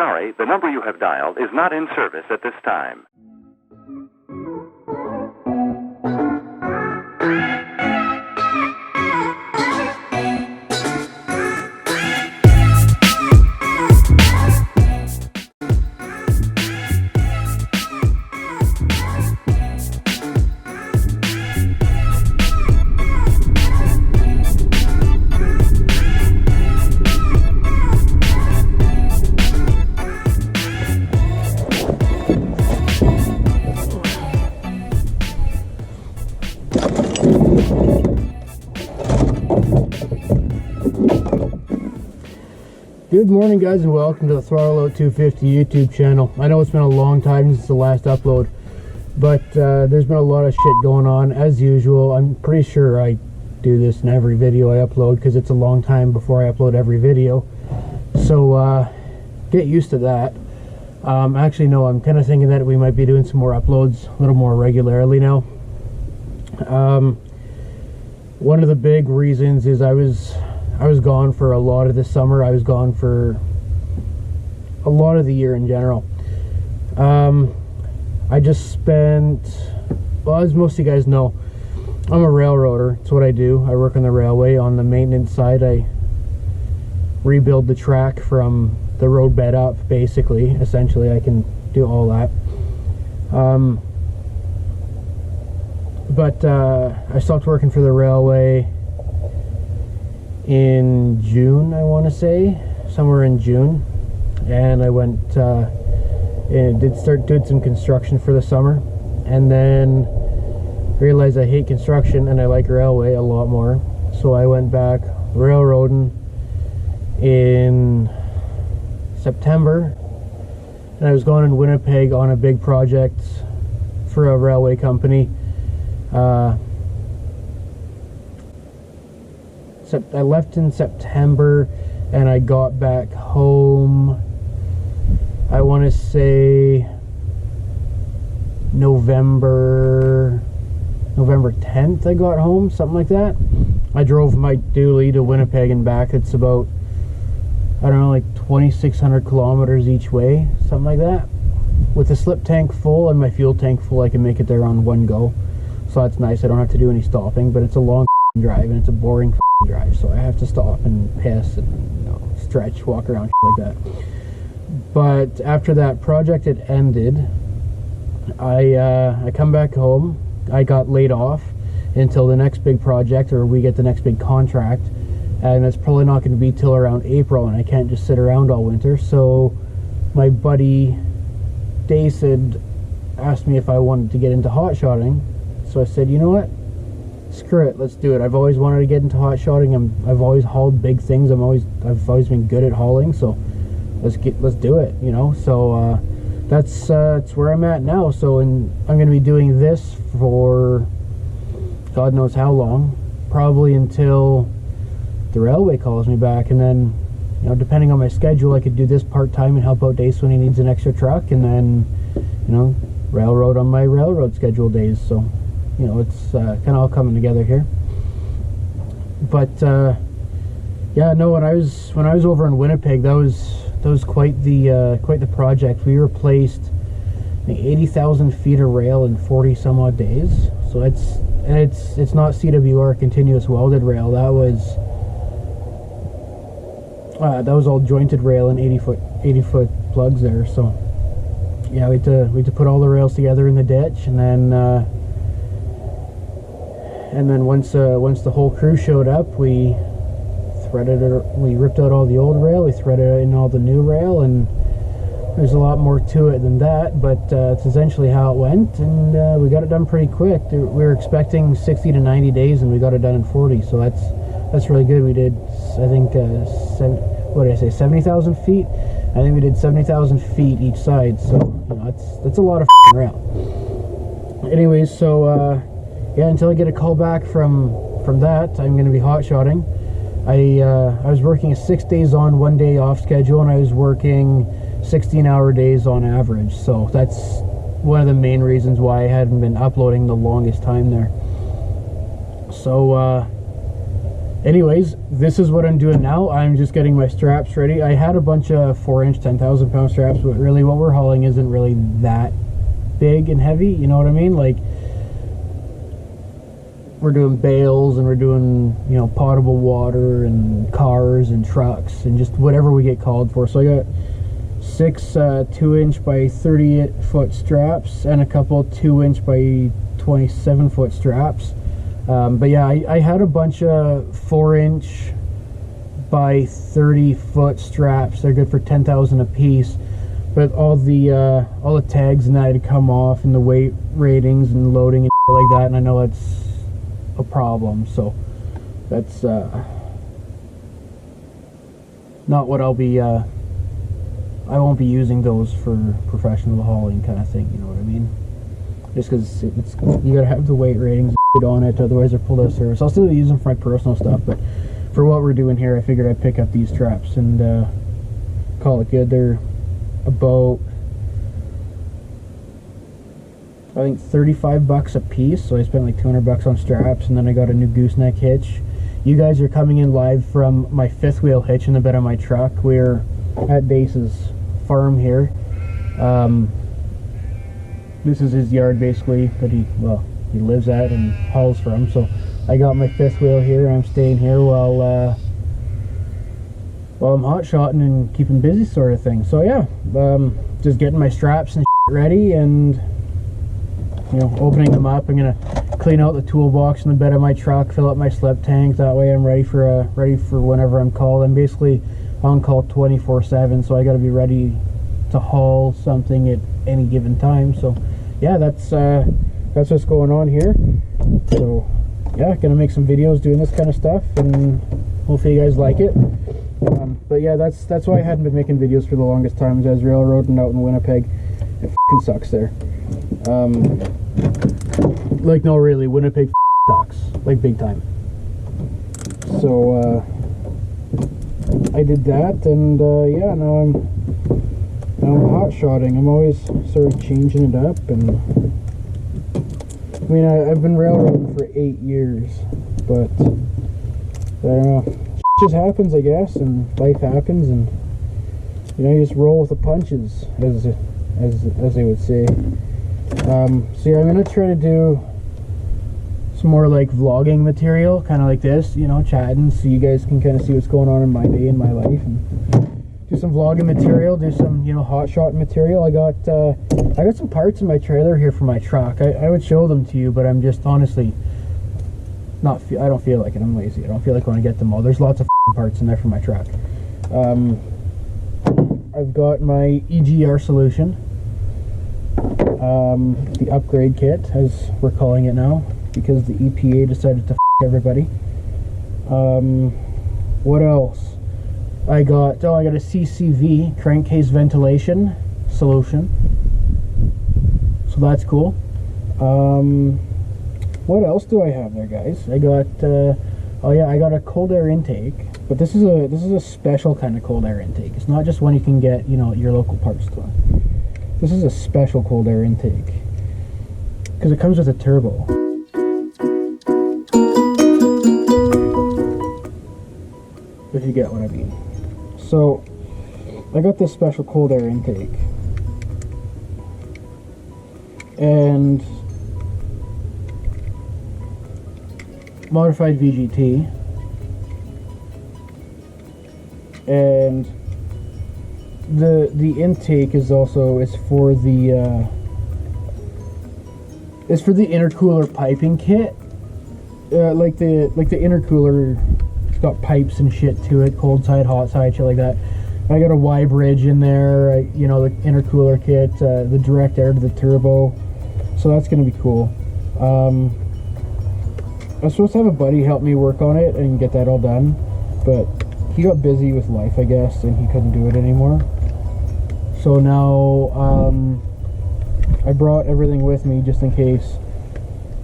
sorry, the number you have dialed is not in service at this time. Good morning, guys, and welcome to the Throttle Out 250 YouTube channel. I know it's been a long time since the last upload, but there's been a lot of shit going on as usual. I'm pretty sure I do this in every video I upload because it's a long time before I upload every video, so get used to that. Actually, no, I'm kind of thinking that we might be doing some more uploads a little more regularly now. One of the big reasons is I was gone for a lot of this summer. I was gone for a lot of the year in general. I just spent, well, as most of you guys know, I'm a railroader. It's what I do. I work on the railway. On the maintenance side, I rebuild the track from the roadbed up, basically. Essentially, I can do all that. But I stopped working for the railway in June, I want to say, somewhere in June, and I went and did some construction for the summer, and then realized I hate construction and I like railway a lot more, so I went back railroading in September, and I was going in Winnipeg on a big project for a railway company. I left in September and I got back home, I want to say November 10th I got home, something like that. I drove my dually to Winnipeg and back. It's about, I don't know, like 2,600 kilometers each way, something like that. With the slip tank full and my fuel tank full, I can make it there on one go, so that's nice. I don't have to do any stopping, but it's a long drive and it's a boring drive, so I have to stop and piss and, you know, stretch, walk around like that. But after that project had ended, I come back home. I got laid off until the next big project, or we get the next big contract, and it's probably not going to be till around April, and I can't just sit around all winter. So my buddy David asked me if I wanted to get into hot shotting, so I said, you know what, screw it, let's do it. I've always wanted to get into hot shotting. I've always hauled big things. I've always been good at hauling, so let's do it, you know. So that's where I'm at now. So I'm going to be doing this for God knows how long, probably until the railway calls me back, and then, you know, depending on my schedule, I could do this part-time and help out Dace when he needs an extra truck, and then, you know, railroad on my railroad schedule days. So, you know, it's kind of all coming together here. But yeah, no, when I was over in Winnipeg, that was quite the project. We replaced, I think, 80,000 feet of rail in 40 some odd days. So it's not CWR continuous welded rail. That was all jointed rail and 80 foot plugs there. So yeah, we had to put all the rails together in the ditch, and then once the whole crew showed up, we ripped out all the old rail, we threaded in all the new rail, and there's a lot more to it than that, but it's essentially how it went, and we got it done pretty quick. We were expecting 60 to 90 days, and we got it done in 40, so that's really good. We did, I think, 70,000 feet? I think we did 70,000 feet each side, so, you know, that's a lot of rail. Anyways, so yeah, until I get a call back from that, I'm going to be hot shotting. I was working a 6 days on, 1 day off schedule, and I was working 16-hour days on average. So that's one of the main reasons why I hadn't been uploading the longest time there. So anyways, this is what I'm doing now. I'm just getting my straps ready. I had a bunch of 4-inch 10,000 pound straps, but really what we're hauling isn't really that big and heavy, you know what I mean? Like, we're doing bales and we're doing, you know, potable water and cars and trucks and just whatever we get called for. So I got 6 2-inch by 30-foot straps and a couple 2-inch by 27-foot straps. But yeah, I had a bunch of 4-inch by 30-foot straps. They're good for 10,000 a piece. But all the tags and that had to come off, and the weight ratings and loading and like that. And I know that's a problem. So that's not what I'll be. I won't be using those for professional hauling kind of thing. You know what I mean? Just because it's you gotta have the weight ratings on it, otherwise they're pulled out of service. I'll still use them for my personal stuff, but for what we're doing here, I figured I'd pick up these straps and call it good. They're about, I think, 35 bucks a piece, so I spent like 200 bucks on straps, and then I got a new gooseneck hitch. You guys are coming in live from my 5th wheel hitch in the bed of my truck. We're at Dace's farm here. This is his yard basically that he lives at and hauls from. So I got my 5th wheel here and I'm staying here while I'm hot shotting and keeping busy sort of thing. So yeah, just getting my straps and ready and, you know, opening them up. I'm gonna clean out the toolbox in the bed of my truck, fill up my slip tank. That way I'm ready for whenever I'm called. I'm basically on call 24/7, so I got to be ready to haul something at any given time. So yeah, that's what's going on here. So yeah, gonna make some videos doing this kind of stuff, and hopefully you guys like it. But yeah, that's why I hadn't been making videos for the longest time, as I was railroading out in Winnipeg. It f***ing sucks there. Like, no, really, Winnipeg sucks, like big time. So I did that, and yeah, now I'm hot shotting. I'm always sort of changing it up, and I mean, I've been railroading for 8 years, but I don't know, just happens, I guess, and life happens, and you know, you just roll with the punches, as they would say. So yeah, I'm gonna try to do some more like vlogging material, kind of like this, you know, chatting, so you guys can kind of see what's going on in my day, in my life, and do some vlogging material, do some, you know, hot shot material. I got some parts in my trailer here for my truck. I would show them to you, but I'm just honestly I don't feel like it. I'm lazy. I don't feel like when I get them all. There's lots of parts in there for my truck. I've got my EGR solution, the upgrade kit, as we're calling it now, because the EPA decided to everybody. What else? I got a CCV, crankcase ventilation solution, so that's cool. What else do I have there, guys? I got I got a cold air intake, but this is a special kind of cold air intake. It's not just one you can get, you know, at your local parts store. This is a special cold air intake because it comes with a turbo. If you get what I mean. So I got this special cold air intake, and modified VGT, and the intake is also for the intercooler piping kit, like the intercooler. Got pipes and shit to it, cold side, hot side, shit like that. I got a Y bridge in there, you know, the intercooler kit, the direct air to the turbo, so that's gonna be cool. I was supposed to have a buddy help me work on it and get that all done, but he got busy with life, I guess, and he couldn't do it anymore. So now I brought everything with me just in case,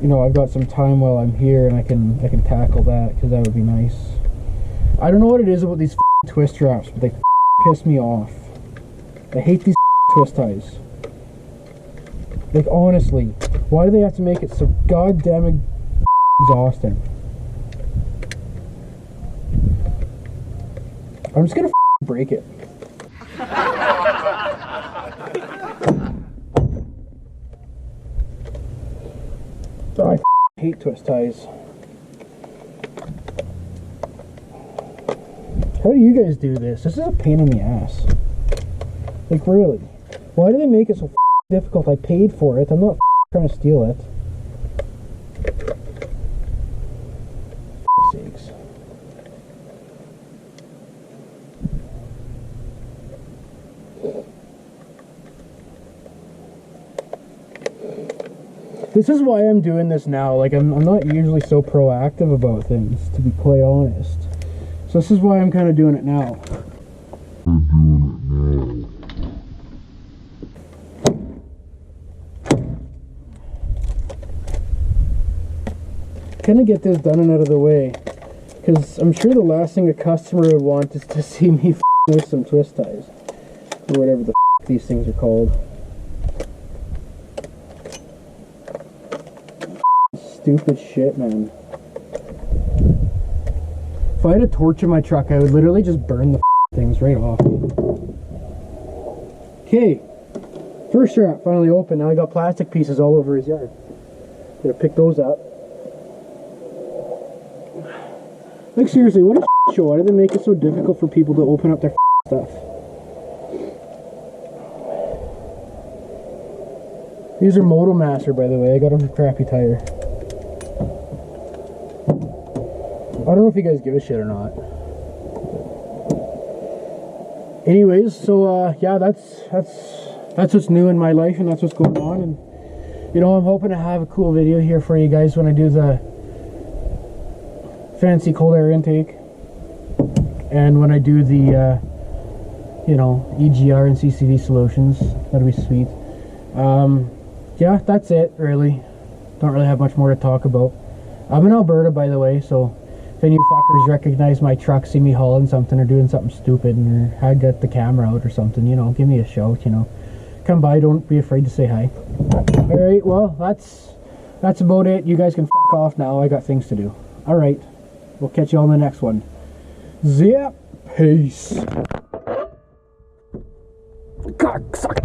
you know, I've got some time while I'm here and I can tackle that, because that would be nice. I don't know what it is about these twist straps, but they piss me off. I hate these twist ties. Like, honestly, why do they have to make it so goddamn exhausting? I'm just gonna break it. Oh, I hate twist ties. How do you guys do this? This is a pain in the ass. Like, really? Why do they make it so difficult? I paid for it. I'm not trying to steal it. Sakes. This is why I'm doing this now. Like, I'm not usually so proactive about things, to be quite honest. So this is why I'm kind of doing it now. Kind of get this done and out of the way, because I'm sure the last thing a customer would want is to see me with some twist ties, or whatever the these things are called. Stupid shit, man. If I had a torch in my truck, I would literally just burn the things right off. Okay, first strap finally open. Now I got plastic pieces all over his yard. Gotta pick those up. Like, seriously, what a show. Why do they make it so difficult for people to open up their stuff? These are Moto Master, by the way. I got them for Crappy Tire. I don't know if you guys give a shit or not. Anyways, so yeah, that's what's new in my life, and that's what's going on. And you know, I'm hoping to have a cool video here for you guys when I do the fancy cold air intake, and when I do the you know, EGR and CCV solutions. That'll be sweet. Yeah, that's it really. Don't really have much more to talk about. I'm in Alberta, by the way, so if any of you fuckers recognize my truck, see me hauling something or doing something stupid, and or had got the camera out or something, you know, give me a shout, you know. Come by, don't be afraid to say hi. Alright, well, that's about it. You guys can fuck off now. I got things to do. Alright, we'll catch you on the next one. Zip. Peace. Cocksucker.